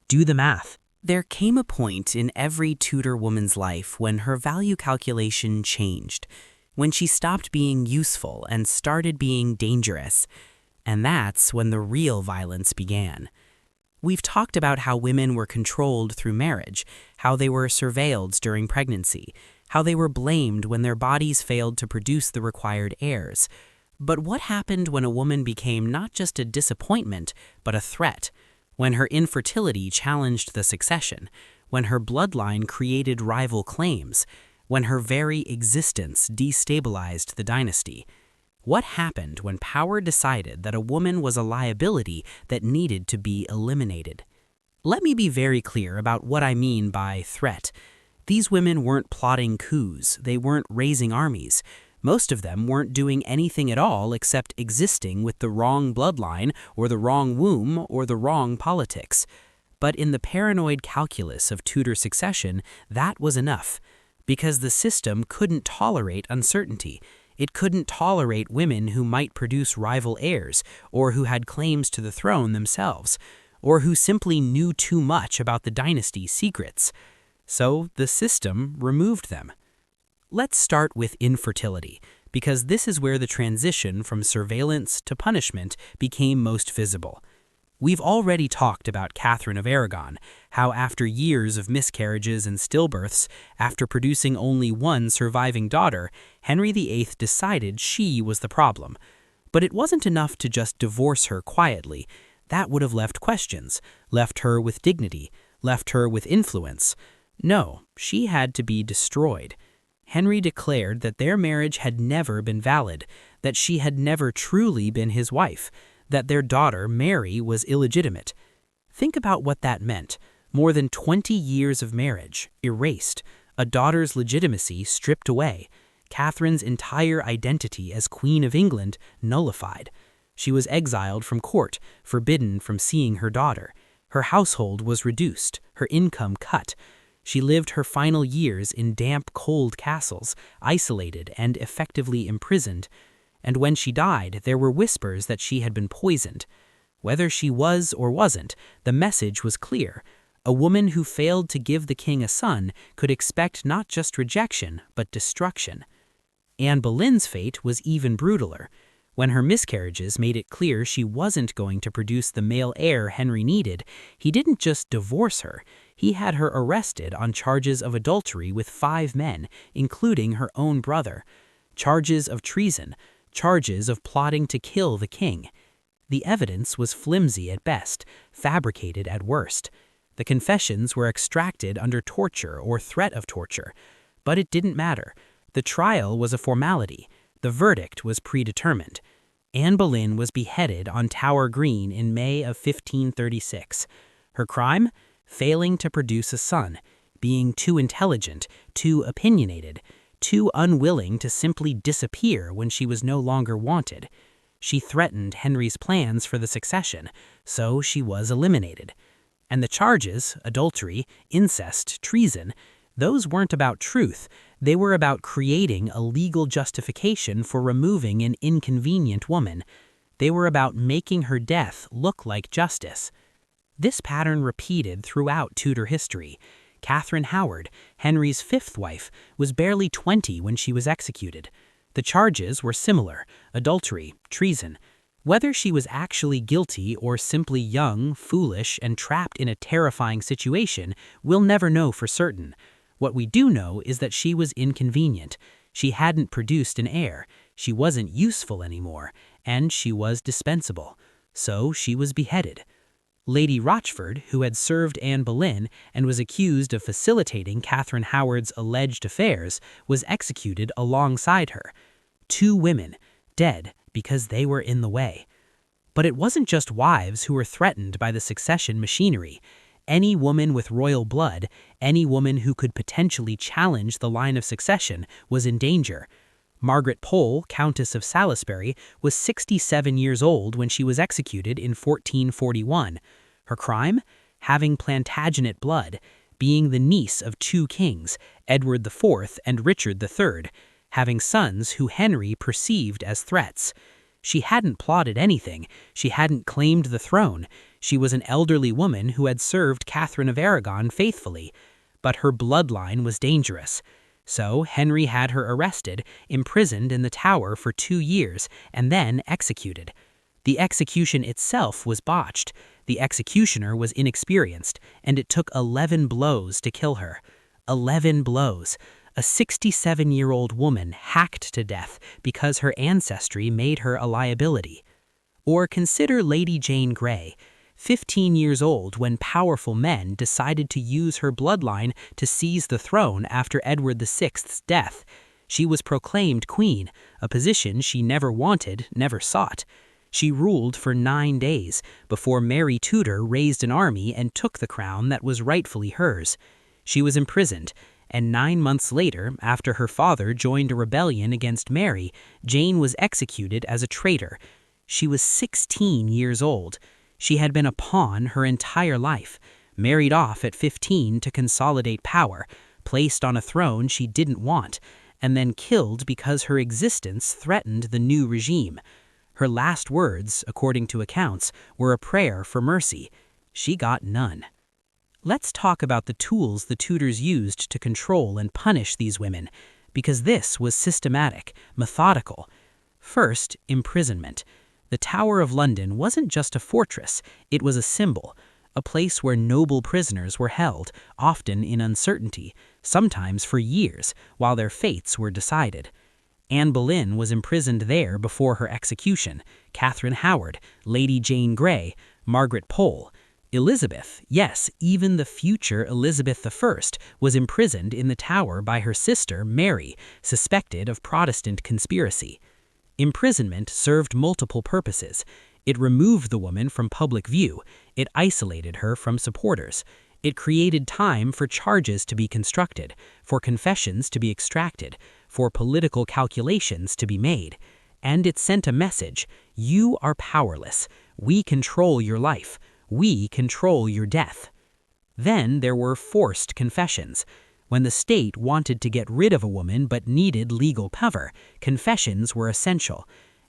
Do the math. There came a point in every Tudor woman's life when her value calculation changed, when she stopped being useful and started being dangerous. And that's when the real violence began. We've talked about how women were controlled through marriage, how they were surveilled during pregnancy, how they were blamed when their bodies failed to produce the required heirs. But what happened when a woman became not just a disappointment, but a threat? When her infertility challenged the succession, when her bloodline created rival claims, when her very existence destabilized the dynasty? What happened when power decided that a woman was a liability that needed to be eliminated? Let me be very clear about what I mean by threat. These women weren't plotting coups, they weren't raising armies. Most of them weren't doing anything at all except existing with the wrong bloodline or the wrong womb or the wrong politics. But in the paranoid calculus of Tudor succession, that was enough, because the system couldn't tolerate uncertainty. It couldn't tolerate women who might produce rival heirs, or who had claims to the throne themselves, or who simply knew too much about the dynasty's secrets. So the system removed them. Let's start with infertility, because this is where the transition from surveillance to punishment became most visible. We've already talked about Catherine of Aragon, how after years of miscarriages and stillbirths, after producing only one surviving daughter, Henry VIII decided she was the problem. But it wasn't enough to just divorce her quietly. That would have left questions, left her with dignity, left her with influence. No, she had to be destroyed. Henry declared that their marriage had never been valid, that she had never truly been his wife, that their daughter, Mary, was illegitimate. Think about what that meant. More than 20 years of marriage erased, a daughter's legitimacy stripped away, Catherine's entire identity as Queen of England nullified. She was exiled from court, forbidden from seeing her daughter. Her household was reduced, her income cut. She lived her final years in damp, cold castles, isolated and effectively imprisoned. And when she died, there were whispers that she had been poisoned. Whether she was or wasn't, the message was clear. A woman who failed to give the king a son could expect not just rejection, but destruction. Anne Boleyn's fate was even brutaler. When her miscarriages made it clear she wasn't going to produce the male heir Henry needed, he didn't just divorce her. He had her arrested on charges of adultery with 5 men, including her own brother. Charges of treason, charges of plotting to kill the king. The evidence was flimsy at best, fabricated at worst. The confessions were extracted under torture or threat of torture. But it didn't matter. The trial was a formality. The verdict was predetermined. Anne Boleyn was beheaded on Tower Green in May of 1536. Her crime? Failing to produce a son, being too intelligent, too opinionated, too unwilling to simply disappear when she was no longer wanted. She threatened Henry's plans for the succession, so she was eliminated. And the charges, adultery, incest, treason, those weren't about truth. They were about creating a legal justification for removing an inconvenient woman. They were about making her death look like justice. This pattern repeated throughout Tudor history. Catherine Howard, Henry's fifth wife, was barely 20 when she was executed. The charges were similar: adultery, treason. Whether she was actually guilty or simply young, foolish, and trapped in a terrifying situation, we'll never know for certain. What we do know is that she was inconvenient. She hadn't produced an heir, she wasn't useful anymore, and she was dispensable. So she was beheaded. Lady Rochford, who had served Anne Boleyn and was accused of facilitating Catherine Howard's alleged affairs, was executed alongside her. 2 women, dead because they were in the way. But it wasn't just wives who were threatened by the succession machinery. Any woman with royal blood, any woman who could potentially challenge the line of succession, was in danger. Margaret Pole, Countess of Salisbury, was 67 years old when she was executed in 1441. Her crime? Having Plantagenet blood, being the niece of 2 kings, Edward IV and Richard III, having sons who Henry perceived as threats. She hadn't plotted anything, she hadn't claimed the throne, she was an elderly woman who had served Catherine of Aragon faithfully. But her bloodline was dangerous. So Henry had her arrested, imprisoned in the Tower for 2 years, and then executed. The execution itself was botched. The executioner was inexperienced, and it took 11 blows to kill her. 11 blows. A 67-year-old woman hacked to death because her ancestry made her a liability. Or consider Lady Jane Grey, 15 years old when powerful men decided to use her bloodline to seize the throne after Edward VI's death. She was proclaimed queen, a position she never wanted, never sought. She ruled for 9 days before Mary Tudor raised an army and took the crown that was rightfully hers. She was imprisoned, and 9 months later, after her father joined a rebellion against Mary, Jane was executed as a traitor. She was 16 years old. She had been a pawn her entire life, married off at 15 to consolidate power, placed on a throne she didn't want, and then killed because her existence threatened the new regime. Her last words, according to accounts, were a prayer for mercy. She got none. Let's talk about the tools the Tudors used to control and punish these women, because this was systematic, methodical. First, imprisonment. The Tower of London wasn't just a fortress, it was a symbol, a place where noble prisoners were held, often in uncertainty, sometimes for years, while their fates were decided. Anne Boleyn was imprisoned there before her execution, Catherine Howard, Lady Jane Grey, Margaret Pole. Elizabeth, yes, even the future Elizabeth I, was imprisoned in the Tower by her sister Mary, suspected of Protestant conspiracy. Imprisonment served multiple purposes. It removed the woman from public view. It isolated her from supporters. It created time for charges to be constructed, for confessions to be extracted, for political calculations to be made. And it sent a message: you are powerless. We control your life. We control your death. Then there were forced confessions. When the state wanted to get rid of a woman but needed legal cover, confessions were essential.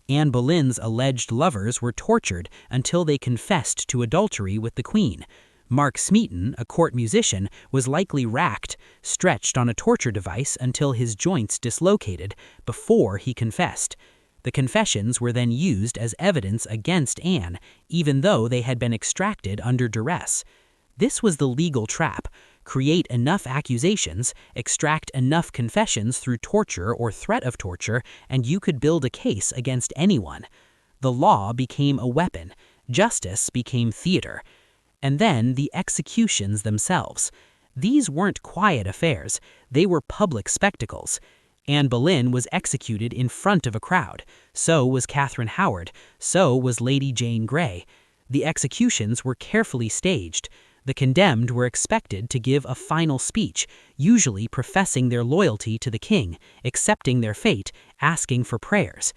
Anne Boleyn's alleged lovers were tortured until they confessed to adultery with the queen. Mark Smeaton, a court musician, was likely racked, stretched on a torture device until his joints dislocated, before he confessed. The confessions were then used as evidence against Anne, even though they had been extracted under duress. This was the legal trap. Create enough accusations, extract enough confessions through torture or threat of torture, and you could build a case against anyone. The law became a weapon. Justice became theater. And then the executions themselves. These weren't quiet affairs. They were public spectacles. Anne Boleyn was executed in front of a crowd. So was Catherine Howard. So was Lady Jane Grey. The executions were carefully staged. The condemned were expected to give a final speech, usually professing their loyalty to the king, accepting their fate, asking for prayers.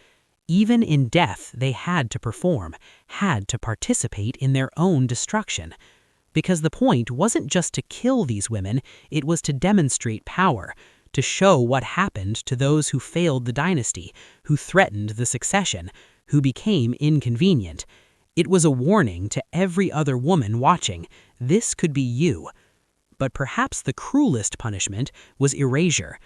Even in death, they had to perform, had to participate in their own destruction. Because the point wasn't just to kill these women, it was to demonstrate power, to show what happened to those who failed the dynasty, who threatened the succession, who became inconvenient. It was a warning to every other woman watching. This could be you. But perhaps the cruelest punishment was erasure.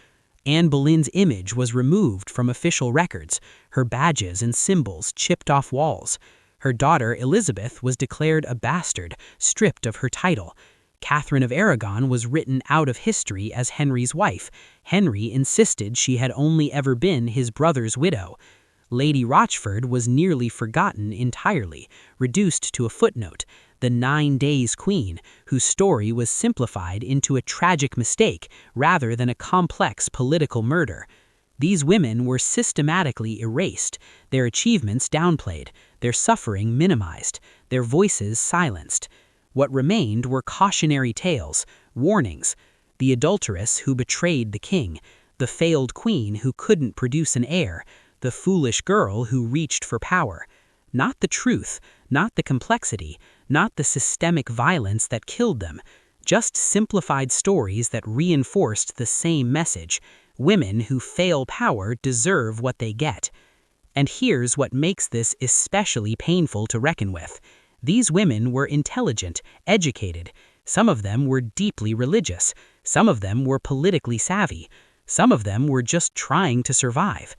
Anne Boleyn's image was removed from official records, her badges and symbols chipped off walls. Her daughter, Elizabeth, was declared a bastard, stripped of her title. Catherine of Aragon was written out of history as Henry's wife. Henry insisted she had only ever been his brother's widow. Lady Rochford was nearly forgotten entirely, reduced to a footnote, the 9 Days Queen, whose story was simplified into a tragic mistake rather than a complex political murder. These women were systematically erased, their achievements downplayed, their suffering minimized, their voices silenced. What remained were cautionary tales, warnings, the adulteress who betrayed the king, the failed queen who couldn't produce an heir, the foolish girl who reached for power. Not the truth, not the complexity, not the systemic violence that killed them, just simplified stories that reinforced the same message. Women who fail power deserve what they get. And here's what makes this especially painful to reckon with. These women were intelligent, educated. Some of them were deeply religious. Some of them were politically savvy. Some of them were just trying to survive.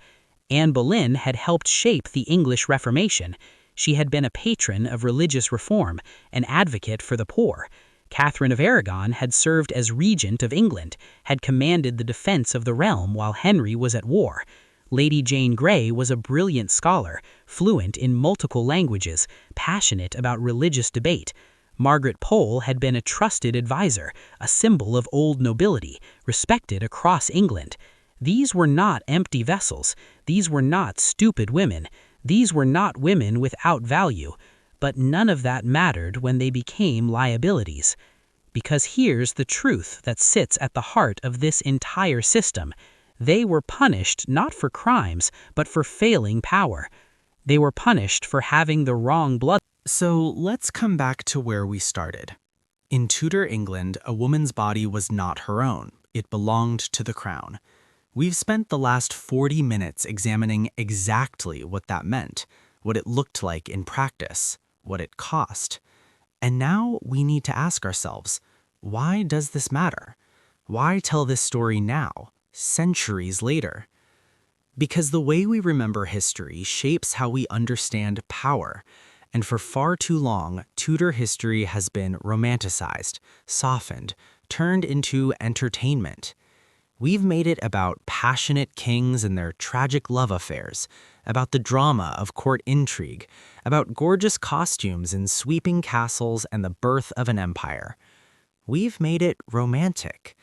Anne Boleyn had helped shape the English Reformation. She had been a patron of religious reform, an advocate for the poor. Catherine of Aragon had served as regent of England, had commanded the defense of the realm while Henry was at war. Lady Jane Grey was a brilliant scholar, fluent in multiple languages, passionate about religious debate. Margaret Pole had been a trusted advisor, a symbol of old nobility, respected across England. These were not empty vessels. These were not stupid women. These were not women without value. But none of that mattered when they became liabilities. Because here's the truth that sits at the heart of this entire system. They were punished not for crimes, but for failing power. They were punished for having the wrong blood. So let's come back to where we started. In Tudor England, a woman's body was not her own. It belonged to the crown. We've spent the last 40 minutes examining exactly what that meant, what it looked like in practice, what it cost. And now we need to ask ourselves, why does this matter? Why tell this story now, centuries later? Because the way we remember history shapes how we understand power. And for far too long, Tudor history has been romanticized, softened, turned into entertainment. We've made it about passionate kings and their tragic love affairs, about the drama of court intrigue, about gorgeous costumes and sweeping castles and the birth of an empire. We've made it romantic,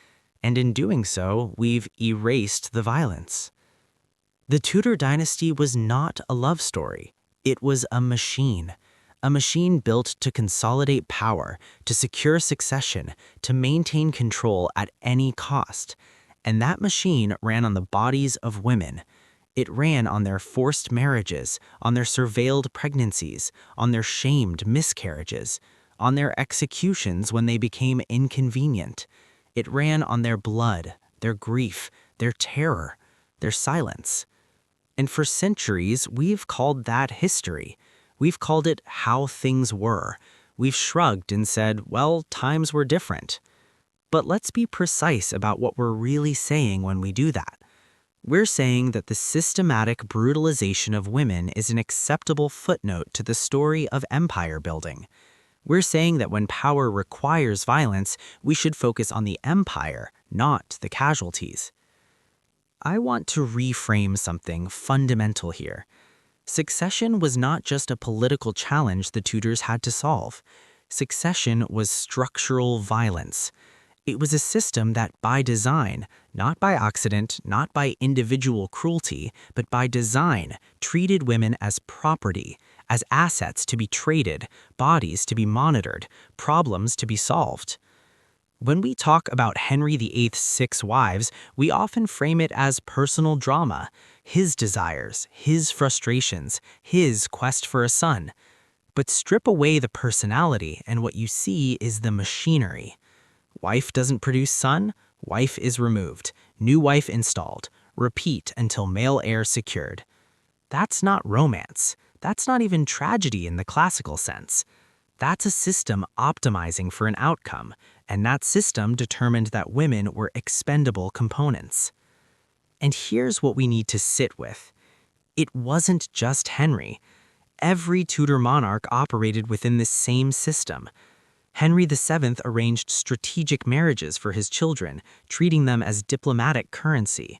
and in doing so, we've erased the violence. The Tudor dynasty was not a love story. It was a machine built to consolidate power, to secure succession, to maintain control at any cost. And that machine ran on the bodies of women. It ran on their forced marriages, on their surveilled pregnancies, on their shamed miscarriages, on their executions when they became inconvenient. It ran on their blood, their grief, their terror, their silence. And for centuries, we've called that history. We've called it how things were. We've shrugged and said, well, times were different. But let's be precise about what we're really saying when we do that. We're saying that the systematic brutalization of women is an acceptable footnote to the story of empire building. We're saying that when power requires violence, we should focus on the empire, not the casualties. I want to reframe something fundamental here. Succession was not just a political challenge the Tudors had to solve. Succession was structural violence. It was a system that, by design, not by accident, not by individual cruelty, but by design, treated women as property, as assets to be traded, bodies to be monitored, problems to be solved. When we talk about Henry VIII's 6 wives, we often frame it as personal drama, his desires, his frustrations, his quest for a son. But strip away the personality, and what you see is the machinery. Wife doesn't produce son, wife is removed, new wife installed, repeat until male heir secured. That's not romance, that's not even tragedy in the classical sense. That's a system optimizing for an outcome, and that system determined that women were expendable components. And here's what we need to sit with. It wasn't just Henry. Every Tudor monarch operated within this same system. Henry VII arranged strategic marriages for his children, treating them as diplomatic currency.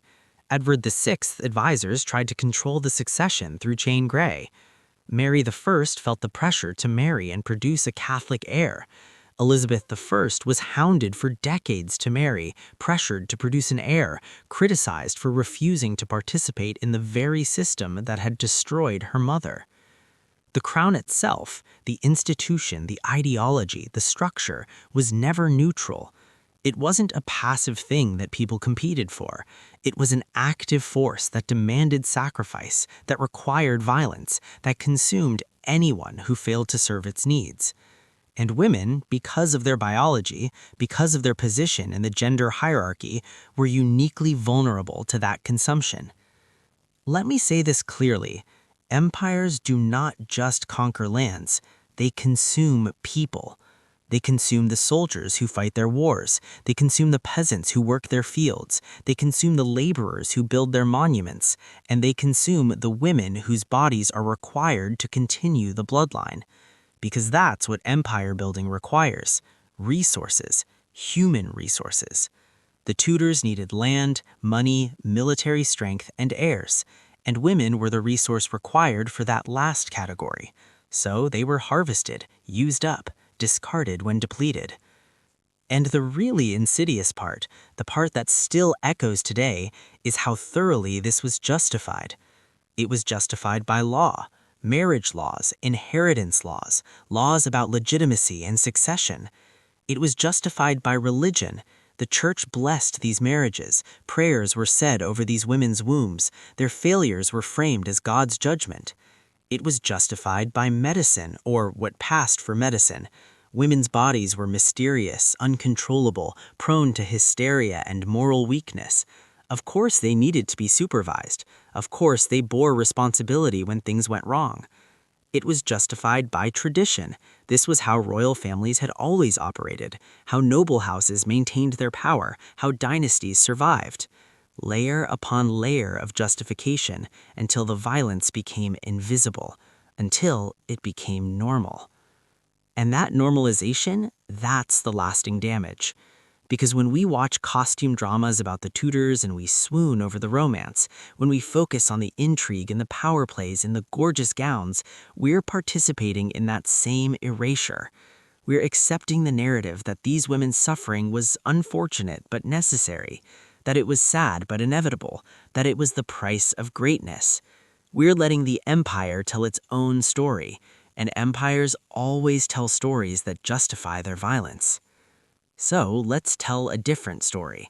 Edward VI advisors tried to control the succession through Jane Grey. Mary I felt the pressure to marry and produce a Catholic heir. Elizabeth I was hounded for decades to marry, pressured to produce an heir, criticized for refusing to participate in the very system that had destroyed her mother. The crown itself, the institution, the ideology, the structure, was never neutral. It wasn't a passive thing that people competed for. It was an active force that demanded sacrifice, that required violence, that consumed anyone who failed to serve its needs. And women, because of their biology, because of their position in the gender hierarchy, were uniquely vulnerable to that consumption. Let me say this clearly. Empires do not just conquer lands, they consume people. They consume the soldiers who fight their wars. They consume the peasants who work their fields. They consume the laborers who build their monuments. And they consume the women whose bodies are required to continue the bloodline. Because that's what empire building requires: resources, human resources. The Tudors needed land, money, military strength, and heirs. And women were the resource required for that last category. So they were harvested, used up, discarded when depleted. And the really insidious part, the part that still echoes today, is how thoroughly this was justified. It was justified by law, marriage laws, inheritance laws, laws about legitimacy and succession. It was justified by religion. The church blessed these marriages, prayers were said over these women's wombs, their failures were framed as God's judgment. It was justified by medicine, or what passed for medicine. Women's bodies were mysterious, uncontrollable, prone to hysteria and moral weakness. Of course they needed to be supervised. Of course they bore responsibility when things went wrong. It was justified by tradition. This was how royal families had always operated, how noble houses maintained their power, how dynasties survived. Layer upon layer of justification until the violence became invisible, until it became normal. And that normalization, that's the lasting damage. Because when we watch costume dramas about the Tudors and we swoon over the romance, when we focus on the intrigue and the power plays and the gorgeous gowns, we're participating in that same erasure. We're accepting the narrative that these women's suffering was unfortunate but necessary, that it was sad but inevitable, that it was the price of greatness. We're letting the empire tell its own story, and empires always tell stories that justify their violence. So let's tell a different story.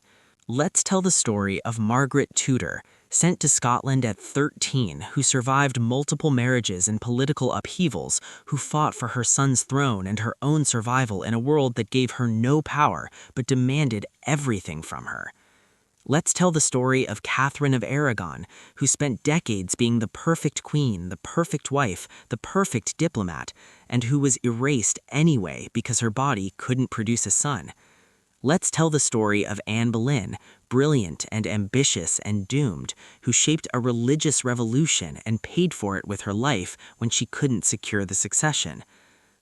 Let's tell the story of Margaret Tudor, sent to Scotland at 13, who survived multiple marriages and political upheavals, who fought for her son's throne and her own survival in a world that gave her no power but demanded everything from her. Let's tell the story of Catherine of Aragon, who spent decades being the perfect queen, the perfect wife, the perfect diplomat, and who was erased anyway because her body couldn't produce a son. Let's tell the story of Anne Boleyn, brilliant and ambitious and doomed, who shaped a religious revolution and paid for it with her life when she couldn't secure the succession.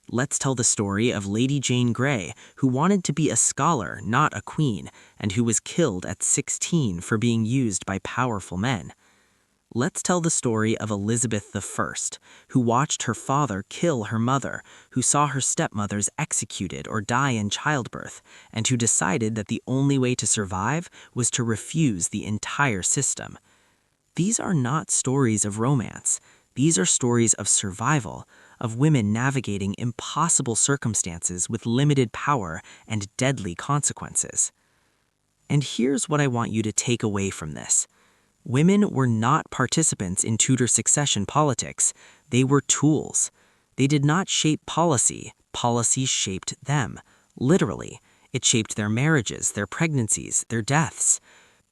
Let's tell the story of Lady Jane Grey, who wanted to be a scholar, not a queen, and who was killed at 16 for being used by powerful men. Let's tell the story of Elizabeth I, who watched her father kill her mother, who saw her stepmothers executed or die in childbirth, and who decided that the only way to survive was to refuse the entire system. These are not stories of romance. These are stories of survival, of women navigating impossible circumstances with limited power and deadly consequences. And here's what I want you to take away from this. Women were not participants in Tudor succession politics. They were tools. They did not shape policy. Policy shaped them. Literally, it shaped their marriages, their pregnancies, their deaths.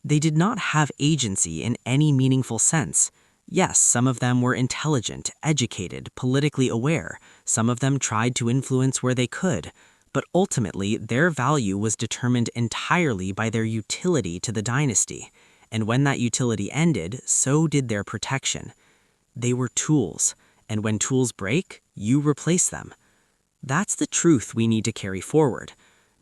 They did not have agency in any meaningful sense. Yes, some of them were intelligent, educated, politically aware. Some of them tried to influence where they could. But ultimately, their value was determined entirely by their utility to the dynasty. And when that utility ended, so did their protection. They were tools, and when tools break, you replace them. That's the truth we need to carry forward.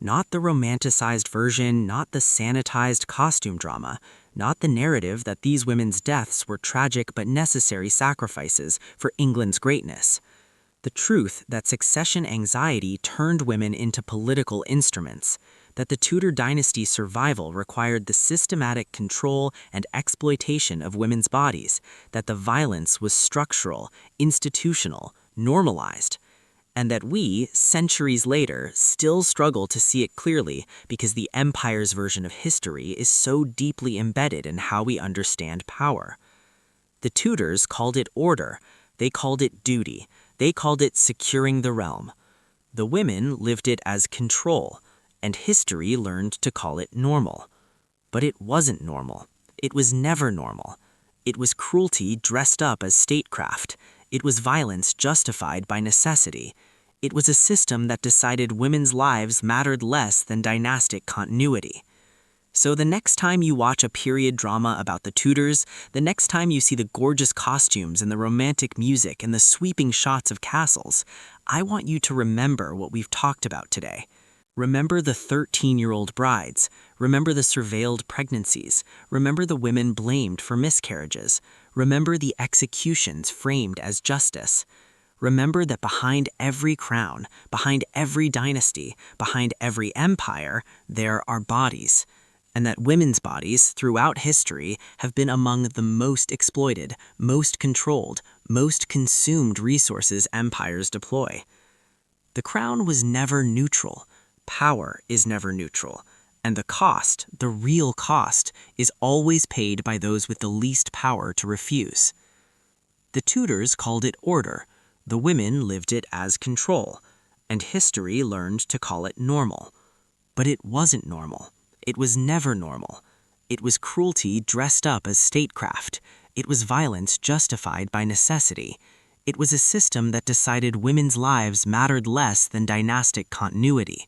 Not the romanticized version, not the sanitized costume drama, not the narrative that these women's deaths were tragic but necessary sacrifices for England's greatness. The truth that succession anxiety turned women into political instruments, that the Tudor dynasty's survival required the systematic control and exploitation of women's bodies, that the violence was structural, institutional, normalized, and that we, centuries later, still struggle to see it clearly because the empire's version of history is so deeply embedded in how we understand power. The Tudors called it order, they called it duty, they called it securing the realm. The women lived it as control, and history learned to call it normal. But it wasn't normal. It was never normal. It was cruelty dressed up as statecraft. It was violence justified by necessity. It was a system that decided women's lives mattered less than dynastic continuity. So the next time you watch a period drama about the Tudors, the next time you see the gorgeous costumes and the romantic music and the sweeping shots of castles, I want you to remember what we've talked about today. Remember the 13-year-old brides. Remember the surveilled pregnancies. Remember the women blamed for miscarriages. Remember the executions framed as justice. Remember that behind every crown, behind every dynasty, behind every empire, there are bodies. And that women's bodies throughout history have been among the most exploited, most controlled, most consumed resources empires deploy. The crown was never neutral. Power is never neutral. And the cost, the real cost, is always paid by those with the least power to refuse. The Tudors called it order. The women lived it as control, and history learned to call it normal. But it wasn't normal. It was never normal. It was cruelty dressed up as statecraft. It was violence justified by necessity. It was a system that decided women's lives mattered less than dynastic continuity.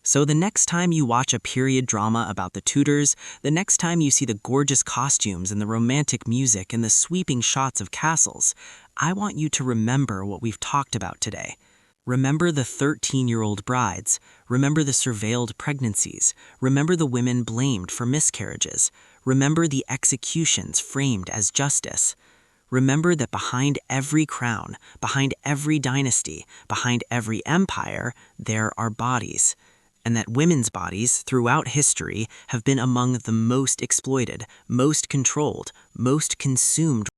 So the next time you watch a period drama about the Tudors, the next time you see the gorgeous costumes and the romantic music and the sweeping shots of castles, I want you to remember what we've talked about today. Remember the 13-year-old brides. Remember the surveilled pregnancies. Remember the women blamed for miscarriages. Remember the executions framed as justice. Remember that behind every crown, behind every dynasty, behind every empire, there are bodies. And that women's bodies throughout history have been among the most exploited, most controlled, most consumed